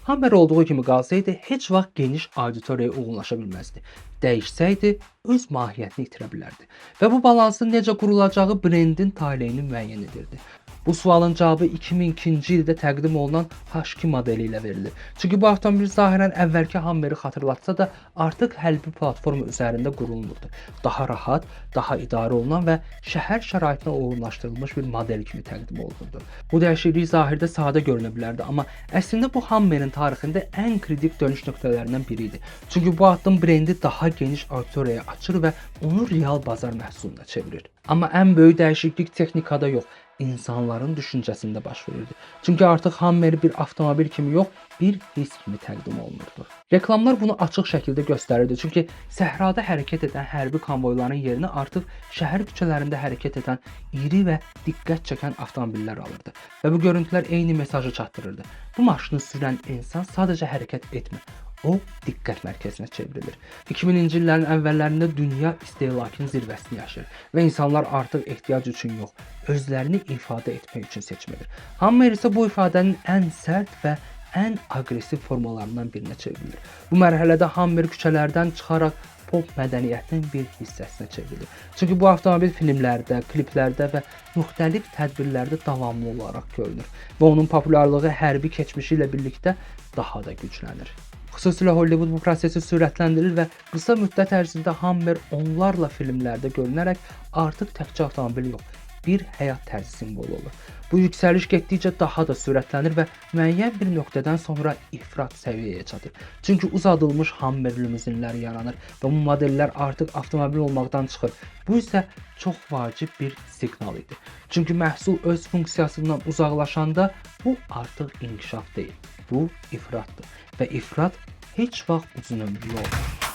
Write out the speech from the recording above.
Hammer olduğu kimi qalsaydı, heç vaxt geniş auditoriyaya uyğunlaşa bilməzdi. Dəyişsəydi, öz mahiyyətini itirə bilərdi və bu balansın necə qurulacağı brendin taleyini müəyyən edirdi. Bu sualın cavabı 2002-ci ildə təqdim olunan H2 modeli ilə verilir. Çünki bu avtomobil zahirən əvvəlki Hammeri xatırlatsa da, artıq hərbi platforma üzərində qurulmurdu. Daha rahat, daha idarə olunan və şəhər şəraitinə uyğunlaşdırılmış bir model kimi təqdim olunurdu. Bu dəyişiklik zahirdə sadə görünə bilərdi, amma əslində bu Hammerin tarixində ən kritik dönüş nöqtələrindən biri idi. Çünki bu addım brendi daha geniş auditoriyaya açır və onu real bazar məhsuluna çevirir. Amma ən böyük dəyişiklik texnikada yox, insanların düşüncəsində baş verirdi. Çünki artıq Hammer bir avtomobil kimi yox, bir his kimi təqdim olunurdu. Reklamlar bunu açıq şəkildə göstərirdi. Çünki səhrada hərəkət edən hərbi konvoyların yerinə artıq şəhər küçələrində hərəkət edən iri və diqqət çəkən avtomobillər alırdı. Və bu görüntülər eyni mesajı çatdırırdı. Bu maşını sürən insan sadəcə hərəkət etmir. O, diqqət mərkəzinə çevrilir. 2000-ci illərin əvvəllərində dünya istehlakın zirvəsini yaşayır və insanlar artıq ehtiyac üçün yox, özlərini ifadə etmək üçün seçmilir. Hammer isə bu ifadənin ən sərt və ən aqressiv formalarından birinə çevrilir. Bu mərhələdə Hammer küçələrdən çıxaraq pop mədəniyyətinin bir hissəsinə çevrilir. Çünki bu avtomobil filmlərdə, kliplərdə və müxtəlif tədbirlərdə davamlı olaraq görünür və onun populyarlığı hərbi keçmişi ilə birlikdə daha da güclənir. Xüsusilə Hollywood bu prosesi sürətləndirir və qısa müddət ərzində Hammer onlarla filmlərdə görünərək artıq təkcə avtomobil yox, bir həyat tərzi simvolu olur. Bu yüksəliş getdikcə daha da sürətlənir və müəyyən bir nöqtədən sonra ifrat səviyyəyə çatır. Çünki uzadılmış Hammer limuzinləri yaranır və bu modellər artıq avtomobil olmaqdan çıxır. Bu isə çox vacib bir siqnal idi. Çünki məhsul öz funksiyasından uzaqlaşanda bu artıq inkişaf deyil, bu ifratdır və ifrat heç vaxt uzun ömürlü olmur.